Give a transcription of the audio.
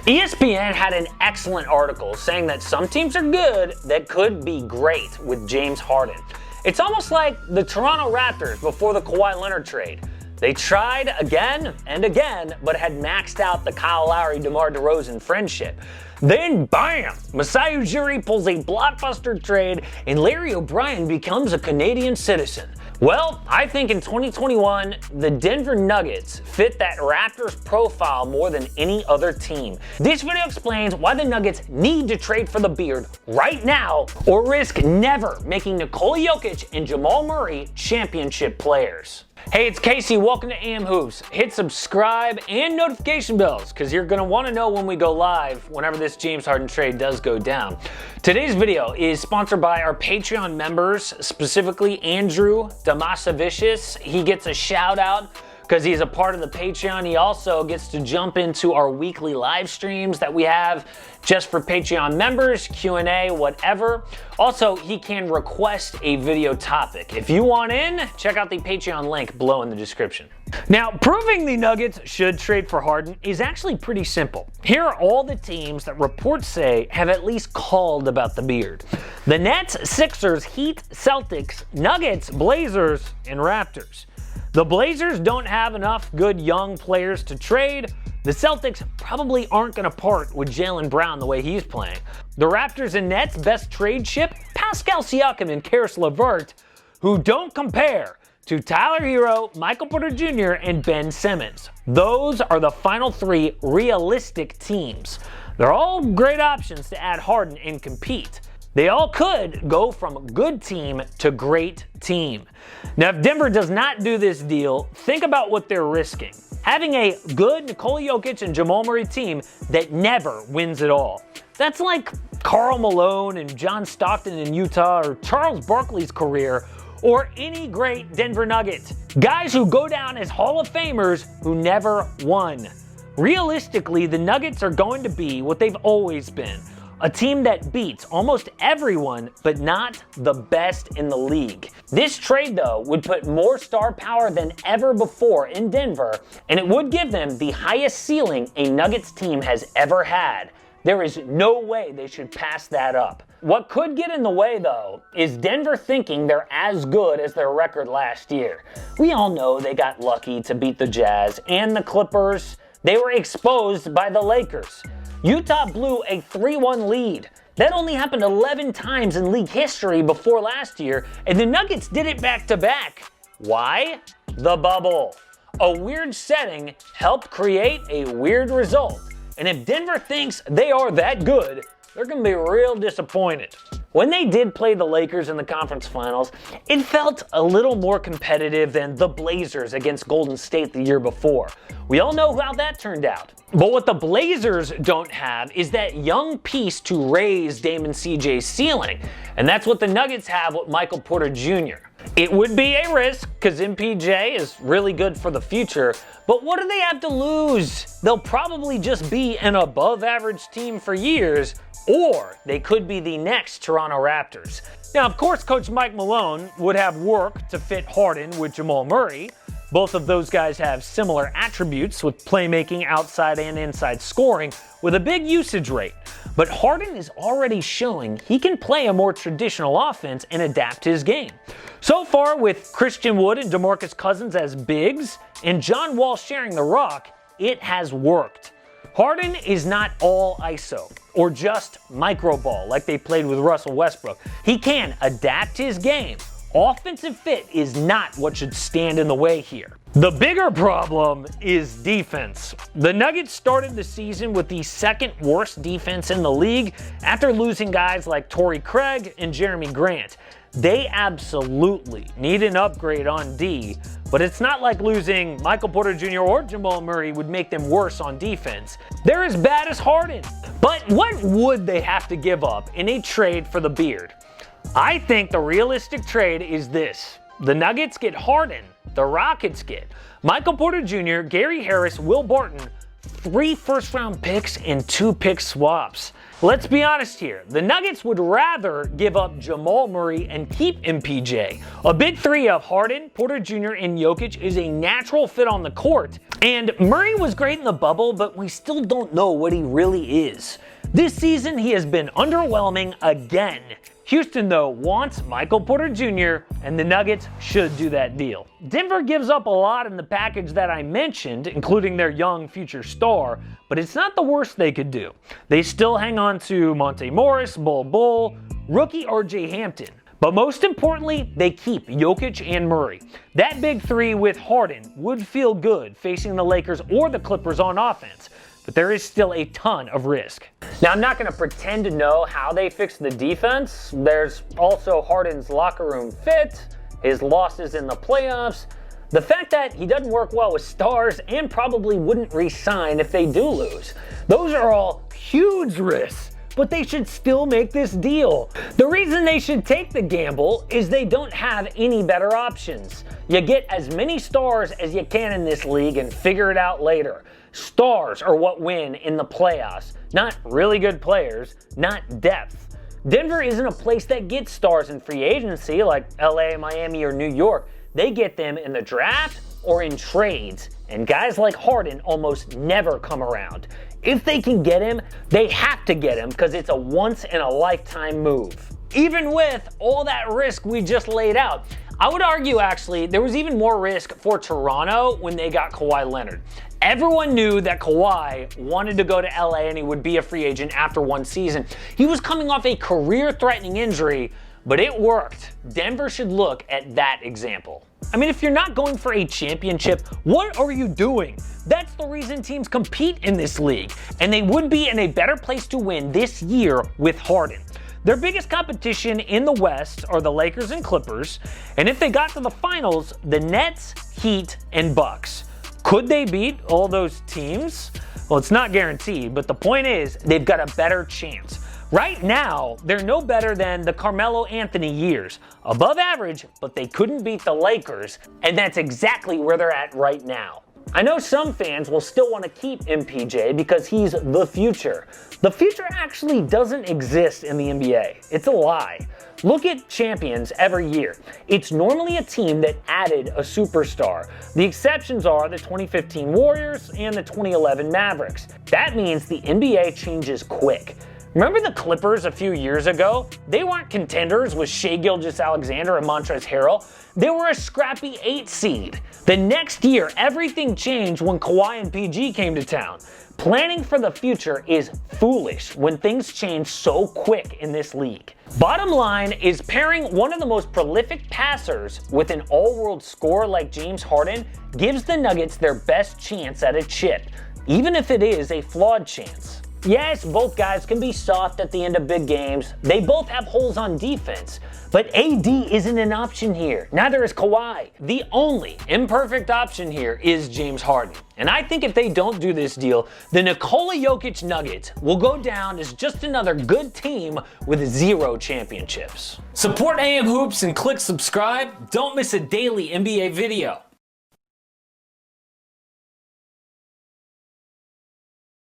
ESPN had an excellent article saying that some teams are good that could be great with James Harden. It's almost like the Toronto Raptors before the Kawhi Leonard trade. They tried again and again, but had maxed out the Kyle Lowry-DeMar DeRozan friendship. Then, bam! Masai Ujiri pulls a blockbuster trade and Larry O'Brien becomes a Canadian citizen. Well, I think in 2021, the Denver Nuggets fit that Raptors profile more than any other team. This video explains why the Nuggets need to trade for the beard right now or risk never making Nikola Jokic and Jamal Murray championship players. Hey, it's Casey. Welcome to AM Hoops. Hit subscribe and notification bells because you're going to want to know when we go live whenever this James Harden trade does go down. Today's video is sponsored by our Patreon members, specifically Andrew Damasavicius. He gets a shout out because he's a part of the Patreon. He also gets to jump into our weekly live streams that we have just for Patreon members, Q&A, whatever. Also, he can request a video topic. If you want in, check out the Patreon link below in the description. Now, proving the Nuggets should trade for Harden is actually pretty simple. Here are all the teams that reports say have at least called about the beard. The Nets, Sixers, Heat, Celtics, Nuggets, Blazers, and Raptors. The Blazers don't have enough good young players to trade. The Celtics probably aren't going to part with Jaylen Brown the way he's playing. The Raptors and Nets' best trade ship, Pascal Siakam and Karis LeVert, who don't compare to Tyler Herro, Michael Porter Jr., and Ben Simmons. Those are the final three realistic teams. They're all great options to add Harden and compete. They all could go from good team to great team. Now, if Denver does not do this deal, think about what they're risking. Having a good Nikola Jokic and Jamal Murray team that never wins it all. That's like Karl Malone and John Stockton in Utah, or Charles Barkley's career, or any great Denver Nugget. Guys who go down as Hall of Famers who never won. Realistically, the Nuggets are going to be what they've always been. A team that beats almost everyone, but not the best in the league. This trade, though, would put more star power than ever before in Denver, and it would give them the highest ceiling a Nuggets team has ever had. There is no way they should pass that up. What could get in the way, though, is Denver thinking they're as good as their record last year. We all know they got lucky to beat the Jazz and the Clippers. They were exposed by the Lakers. Utah blew a 3-1 lead. That only happened 11 times in league history before last year, and the Nuggets did it back-to-back. Why? The bubble. A weird setting helped create a weird result. And if Denver thinks they are that good, they're going to be real disappointed. When they did play the Lakers in the conference finals, it felt a little more competitive than the Blazers against Golden State the year before. We all know how that turned out. But what the Blazers don't have is that young piece to raise Damon CJ's ceiling. And that's what the Nuggets have with Michael Porter Jr. It would be a risk because MPJ is really good for the future, but what do they have to lose? They'll probably just be an above average team for years, or they could be the next Toronto Raptors. Now, of course, Coach Mike Malone would have work to fit Harden with Jamal Murray. Both of those guys have similar attributes with playmaking, outside and inside scoring, with a big usage rate. But Harden is already showing he can play a more traditional offense and adapt his game. So far, with Christian Wood and DeMarcus Cousins as bigs and John Wall sharing the rock, it has worked. Harden is not all ISO or just micro ball like they played with Russell Westbrook. He can adapt his game. Offensive fit is not what should stand in the way here. The bigger problem is defense. The Nuggets started the season with the second worst defense in the league after losing guys like Torrey Craig and Jeremy Grant. They absolutely need an upgrade on D, but it's not like losing Michael Porter Jr. or Jamal Murray would make them worse on defense. They're as bad as Harden. But what would they have to give up in a trade for the beard? I think the realistic trade is this. The Nuggets get Harden, the Rockets get Michael Porter Jr., Gary Harris, Will Barton 3 first-round picks and 2 pick swaps. Let's be honest here, the Nuggets would rather give up Jamal Murray and keep MPJ. A big three of Harden, Porter Jr., and Jokic is a natural fit on the court. And Murray was great in the bubble, but we still don't know what he really is. This season, he has been underwhelming again. Houston, though, wants Michael Porter Jr., and the Nuggets should do that deal. Denver gives up a lot in the package that I mentioned, including their young future star, but it's not the worst they could do. They still hang on to Monte Morris, Bol, rookie RJ Hampton. But most importantly, they keep Jokic and Murray. That big three with Harden would feel good facing the Lakers or the Clippers on offense, but there is still a ton of risk. Now, I'm not going to pretend to know how they fix the defense. There's also Harden's locker room fit, his losses in the playoffs, the fact that he doesn't work well with stars and probably wouldn't re-sign if they do lose. Those are all huge risks, but they should still make this deal. The reason they should take the gamble is they don't have any better options. You get as many stars as you can in this league and figure it out later. Stars are what win in the playoffs, not really good players, not depth. Denver isn't a place that gets stars in free agency like LA, Miami, or New York. They get them in the draft or in trades, and guys like Harden almost never come around. If they can get him, they have to get him because it's a once-in-a-lifetime move. Even with all that risk we just laid out, I would argue actually there was even more risk for Toronto when they got Kawhi Leonard. Everyone knew that Kawhi wanted to go to LA and he would be a free agent after one season. He was coming off a career-threatening injury, but it worked. Denver should look at that example. I mean, if you're not going for a championship, what are you doing? That's the reason teams compete in this league, and they would be in a better place to win this year with Harden. Their biggest competition in the West are the Lakers and Clippers, and if they got to the finals, the Nets, Heat, and Bucks. Could they beat all those teams? Well, it's not guaranteed, but the point is they've got a better chance. Right now, they're no better than the Carmelo Anthony years. Above average, but they couldn't beat the Lakers, and that's exactly where they're at right now. I know some fans will still want to keep MPJ because he's the future. The future actually doesn't exist in the NBA. It's a lie. Look at champions every year. It's normally a team that added a superstar. The exceptions are the 2015 Warriors and the 2011 Mavericks. That means the NBA changes quick. Remember the Clippers a few years ago? They weren't contenders with Shai Gilgeous-Alexander and Montrezl Harrell. They were a scrappy 8 seed. The next year, everything changed when Kawhi and PG came to town. Planning for the future is foolish when things change so quick in this league. Bottom line is pairing one of the most prolific passers with an all-world scorer like James Harden gives the Nuggets their best chance at a chip, even if it is a flawed chance. Yes, both guys can be soft at the end of big games. They both have holes on defense. But AD isn't an option here. Neither is Kawhi. The only imperfect option here is James Harden. And I think if they don't do this deal, the Nikola Jokic Nuggets will go down as just another good team with 0 championships. Support AM Hoops and click subscribe. Don't miss a daily NBA video.